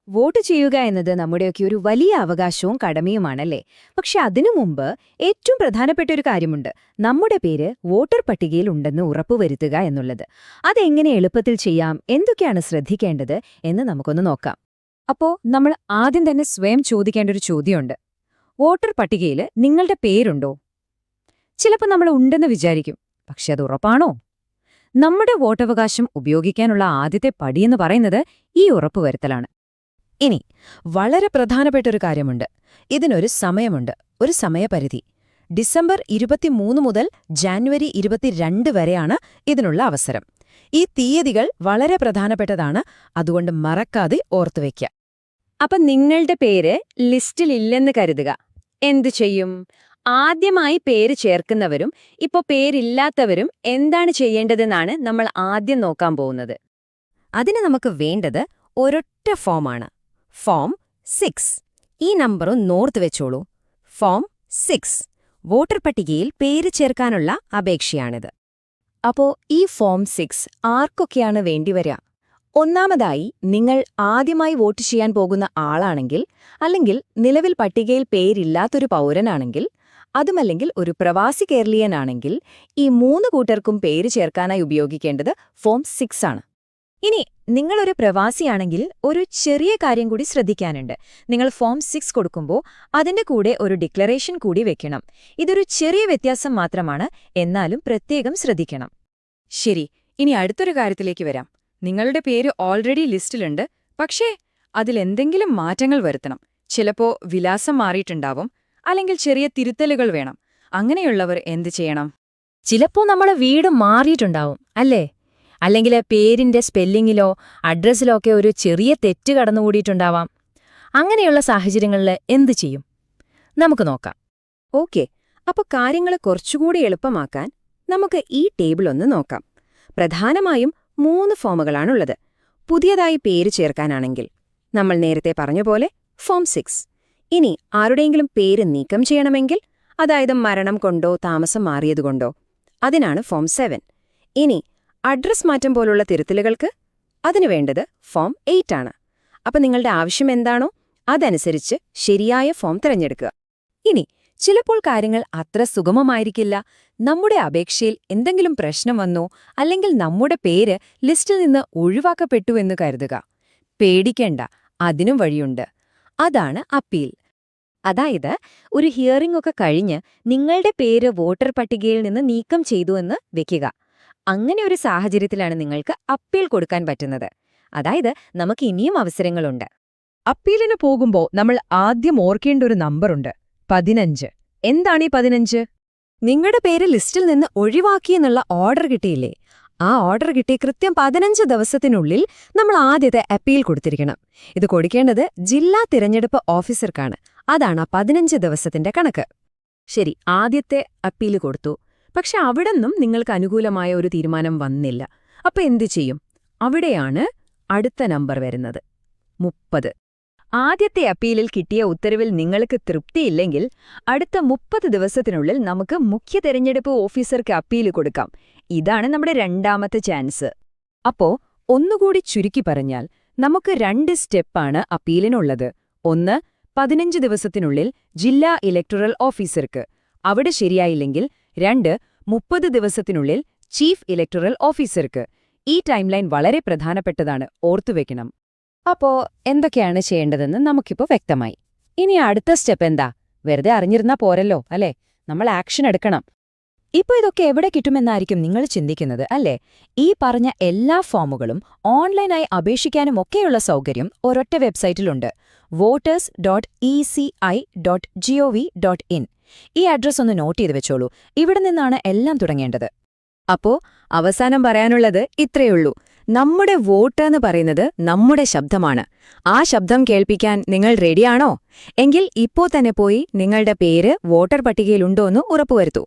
Vote ചെയ്യുക എന്നത് നമ്മുടെയൊക്കെ ഒരു വലിയ അവകാശവും കടമയുമാണല്ലേ. പക്ഷെ അതിനു മുമ്പ് ഏറ്റവും പ്രധാനപ്പെട്ട ഒരു കാര്യമുണ്ട്. നമ്മുടെ പേര് വോട്ടർ പട്ടികയിൽ ഉണ്ടെന്ന് ഉറപ്പുവരുത്തുക എന്നുള്ളത്. അതെങ്ങനെ എളുപ്പത്തിൽ ചെയ്യാം, എന്തൊക്കെയാണ് ശ്രദ്ധിക്കേണ്ടത് എന്ന് നമുക്കൊന്ന് നോക്കാം. അപ്പോ നമ്മൾ ആദ്യം തന്നെ സ്വയം ചോദിക്കേണ്ട ഒരു ചോദ്യമുണ്ട്. വോട്ടർ പട്ടികയിൽ നിങ്ങളുടെ പേരുണ്ടോ? ചിലപ്പോൾ നമ്മൾ ഉണ്ടെന്ന് വിചാരിക്കും, പക്ഷെ അത് ഉറപ്പാണോ? നമ്മുടെ വോട്ടവകാശം ഉപയോഗിക്കാനുള്ള ആദ്യത്തെ പടിയെന്ന് പറയുന്നത് ഈ ഉറപ്പുവരുത്തലാണ്. ഇനി വളരെ പ്രധാനപ്പെട്ട ഒരു കാര്യമുണ്ട്. ഇതിനൊരു സമയമുണ്ട്, ഒരു സമയപരിധി. ഡിസംബർ 23 മുതൽ ജാനുവരി 22 വരെയാണ് ഇതിനുള്ള അവസരം. ഈ തീയതികൾ വളരെ പ്രധാനപ്പെട്ടതാണ്, അതുകൊണ്ട് മറക്കാതെ ഓർത്തുവെക്കുക. അപ്പം നിങ്ങളുടെ പേര് ലിസ്റ്റിലില്ലെന്ന് കരുതുക. എന്തു ചെയ്യും? ആദ്യമായി പേര് ചേർക്കുന്നവരും ഇപ്പോൾ പേരില്ലാത്തവരും എന്താണ് ചെയ്യേണ്ടതെന്നാണ് നമ്മൾ ആദ്യം നോക്കാൻ പോകുന്നത്. അതിന് നമുക്ക് വേണ്ടത് ഒരൊറ്റ ഫോമാണ്. ഫോം 6. ഈ നമ്പറും നോർത്ത് വെച്ചോളൂ. ഫോം 6 വോട്ടർ പട്ടികയിൽ പേര് ചേർക്കാനുള്ള അപേക്ഷയാണിത്. അപ്പോ ഈ ഫോം 6 ആർക്കൊക്കെയാണ് വേണ്ടിവരിക? ഒന്നാമതായി, നിങ്ങൾ ആദ്യമായി വോട്ട് ചെയ്യാൻ പോകുന്ന ആളാണെങ്കിൽ, അല്ലെങ്കിൽ നിലവിൽ പട്ടികയിൽ പേരില്ലാത്തൊരു പൗരനാണെങ്കിൽ, അതുമല്ലെങ്കിൽ ഒരു പ്രവാസി കേരളീയനാണെങ്കിൽ, ഈ 3 കൂട്ടർക്കും പേര് ചേർക്കാനായി ഉപയോഗിക്കേണ്ടത് ഫോം 6 ആണ്. ഇനി നിങ്ങളൊരു പ്രവാസിയാണെങ്കിൽ ഒരു ചെറിയ കാര്യം കൂടി ശ്രദ്ധിക്കാനുണ്ട്. നിങ്ങൾ ഫോം 6 കൊടുക്കുമ്പോൾ അതിന്റെ കൂടെ ഒരു ഡിക്ലറേഷൻ കൂടി വെക്കണം. ഇതൊരു ചെറിയ വ്യത്യാസം മാത്രമാണ്, എന്നാലും പ്രത്യേകം ശ്രദ്ധിക്കണം. ശരി, ഇനി അടുത്തൊരു കാര്യത്തിലേക്ക് വരാം. നിങ്ങളുടെ പേര് ഓൾറെഡി ലിസ്റ്റിലുണ്ട്, പക്ഷേ അതിലെന്തെങ്കിലും മാറ്റങ്ങൾ വരുത്തണം. ചിലപ്പോ വിലാസം മാറിയിട്ടുണ്ടാവും, അല്ലെങ്കിൽ ചെറിയ തിരുത്തലുകൾ വേണം. അങ്ങനെയുള്ളവർ എന്ത് ചെയ്യണം? ചിലപ്പോ നമ്മുടെ വീട് മാറിയിട്ടുണ്ടാവും, അല്ലേ? അല്ലെങ്കിൽ പേരിന്റെ സ്പെല്ലിങ്ങിലോ അഡ്രസ്സിലോ ഒക്കെ ഒരു ചെറിയ തെറ്റ് കടന്നുകൂടിയിട്ടുണ്ടാവാം. അങ്ങനെയുള്ള സാഹചര്യങ്ങളിൽ എന്തു ചെയ്യും? നമുക്ക് നോക്കാം. ഓക്കെ, അപ്പോൾ കാര്യങ്ങൾ കുറച്ചുകൂടി എളുപ്പമാക്കാൻ നമുക്ക് ഈ ടേബിൾ ഒന്ന് നോക്കാം. പ്രധാനമായും 3 ഫോമുകളാണുള്ളത്. പുതിയതായി പേര് ചേർക്കാനാണെങ്കിൽ നമ്മൾ നേരത്തെ പറഞ്ഞ പോലെ ഫോം 6. ഇനി ആരുടെയെങ്കിലും പേര് നീക്കം ചെയ്യണമെങ്കിൽ, അതായത് മരണം കൊണ്ടോ താമസം മാറിയതുകൊണ്ടോ, അതിനാണ് ഫോം 7. ഇനി അഡ്രസ് മാറ്റം പോലുള്ള തിരുത്തലുകൾക്ക് അതിനു വേണ്ടത് ഫോം 8 ആണ്. അപ്പം നിങ്ങളുടെ ആവശ്യം എന്താണോ അതനുസരിച്ച് ശരിയായ ഫോം തിരഞ്ഞെടുക്കുക. ഇനി ചിലപ്പോൾ കാര്യങ്ങൾ അത്ര സുഗമമായിരിക്കില്ല. നമ്മുടെ അപേക്ഷയിൽ എന്തെങ്കിലും പ്രശ്നം വന്നോ, അല്ലെങ്കിൽ നമ്മുടെ പേര് ലിസ്റ്റിൽ നിന്ന് ഒഴിവാക്കപ്പെട്ടുവെന്ന് കരുതുക. പേടിക്കേണ്ട, അതിനും വഴിയുണ്ട്. അതാണ് അപ്പീൽ. അതായത് ഒരു ഹിയറിംഗ് ഒക്കെ കഴിഞ്ഞ് നിങ്ങളുടെ പേര് വോട്ടർ പട്ടികയിൽ നിന്ന് നീക്കം ചെയ്തുവെന്ന് വെക്കുക. അങ്ങനെ ഒരു സാഹചര്യത്തിലാണ് നിങ്ങൾക്ക് അപ്പീൽ കൊടുക്കാൻ പറ്റുന്നത്. അതായത് നമുക്ക് ഇനിയും അവസരങ്ങളുണ്ട്. അപ്പീലിന് പോകുമ്പോൾ നമ്മൾ ആദ്യം ഓർക്കേണ്ട ഒരു നമ്പറുണ്ട്, 15. എന്താണ് ഈ 15? നിങ്ങളുടെ പേര് ലിസ്റ്റിൽ നിന്ന് ഒഴിവാക്കിയെന്നുള്ള ഓർഡർ കിട്ടിയില്ലേ? ആ ഓർഡർ കിട്ടി കൃത്യം 15 ദിവസത്തിനുള്ളിൽ നമ്മൾ ആദ്യത്തെ അപ്പീൽ കൊടുത്തിരിക്കണം. ഇത് കൊടുക്കേണ്ടത് ജില്ലാ തിരഞ്ഞെടുപ്പ് ഓഫീസർക്കാണ്. അതാണ് ആ 15 ദിവസത്തിന്റെ കണക്ക്. ശരി, ആദ്യത്തെ അപ്പീൽ കൊടുത്തു. പക്ഷെ അവിടെന്നും നിങ്ങൾക്ക് അനുകൂലമായ ഒരു തീരുമാനം വന്നില്ല. അപ്പൊ എന്തു ചെയ്യും? അവിടെയാണ് അടുത്ത നമ്പർ വരുന്നത്, 30. ആദ്യത്തെ അപ്പീലിൽ കിട്ടിയ ഉത്തരവിൽ നിങ്ങൾക്ക് തൃപ്തിയില്ലെങ്കിൽ അടുത്ത 30 ദിവസത്തിനുള്ളിൽ നമുക്ക് മുഖ്യ തെരഞ്ഞെടുപ്പ് ഓഫീസർക്ക് അപ്പീൽ കൊടുക്കാം. ഇതാണ് നമ്മുടെ രണ്ടാമത്തെ ചാൻസ്. അപ്പോ ഒന്നുകൂടി ചുരുക്കി പറഞ്ഞാൽ നമുക്ക് 2 സ്റ്റെപ്പാണ് അപ്പീലിനുള്ളത്. ഒന്ന്, 15 ദിവസത്തിനുള്ളിൽ ജില്ലാ ഇലക്ടറൽ ഓഫീസർക്ക്. അവിടെ ശരിയായില്ലെങ്കിൽ 2, 30 ദിവസത്തിനുള്ളിൽ ചീഫ് ഇലക്ടറൽ ഓഫീസർക്ക്. ഈ ടൈം ലൈൻ വളരെ പ്രധാനപ്പെട്ടതാണ്, ഓർത്തുവെക്കണം. അപ്പോ എന്തൊക്കെയാണ് ചെയ്യേണ്ടതെന്ന് നമുക്കിപ്പോൾ വ്യക്തമായി. ഇനി അടുത്ത സ്റ്റെപ്പ് എന്താ? വെറുതെ അറിഞ്ഞിരുന്നാ പോരല്ലോ, അല്ലേ? നമ്മൾ ആക്ഷൻ എടുക്കണം. ഇപ്പൊ ഇതൊക്കെ എവിടെ കിട്ടുമെന്നായിരിക്കും നിങ്ങൾ ചിന്തിക്കുന്നത്, അല്ലേ? ഈ പറഞ്ഞ എല്ലാ ഫോമുകളും ഓൺലൈനായി അപേക്ഷിക്കാനും ഒക്കെയുള്ള സൗകര്യം ഒരൊറ്റ വെബ്സൈറ്റിലുണ്ട്, voters.eci.gov.in. ഈ അഡ്രസ് ഒന്ന് നോട്ട് ചെയ്ത് വെച്ചോളൂ. ഇവിടെ നിന്നാണ് എല്ലാം തുടങ്ങേണ്ടത്. അപ്പോ അവസാനം പറയാനുള്ളത് ഇത്രയുള്ളൂ. നമ്മുടെ വോട്ട് എന്ന് പറയുന്നത് നമ്മുടെ ശബ്ദമാണ്. ആ ശബ്ദം കേൾപ്പിക്കാൻ നിങ്ങൾ റെഡിയാണോ? എങ്കിൽ ഇപ്പോ തന്നെ പോയി നിങ്ങളുടെ പേര് വോട്ടർ പട്ടികയിലുണ്ടോന്ന് ഉറപ്പുവരുത്തൂ.